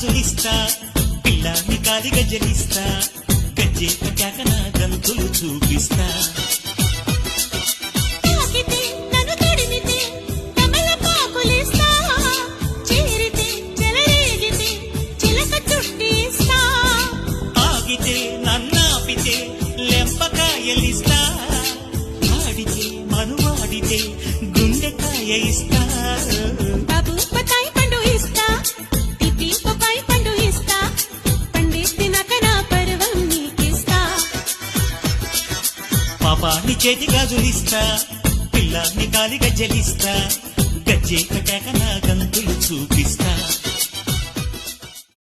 గాజులిస్తా పిల్లాన్ని కాలి గజ్జలిస్తా గజ్జే కట్టాక నా గంతులు చూపిస్తా నన్నాపితే లెంపకాయలిస్తా ఆడితే మనువాడితే గుండెకాయ ఇస్తా బాబు బతాయి పండు ఇస్తా తిప్పి పపాయి పండు ఇస్తా పండిస్తినాక నా పర్వం నీకిస్తా పాపాన్ని చేతి గాజులిస్తా పిల్లాన్ని కాలి గజ్జలిస్తా గజ్జే కట్టాక నా గంతులు చూపిస్తా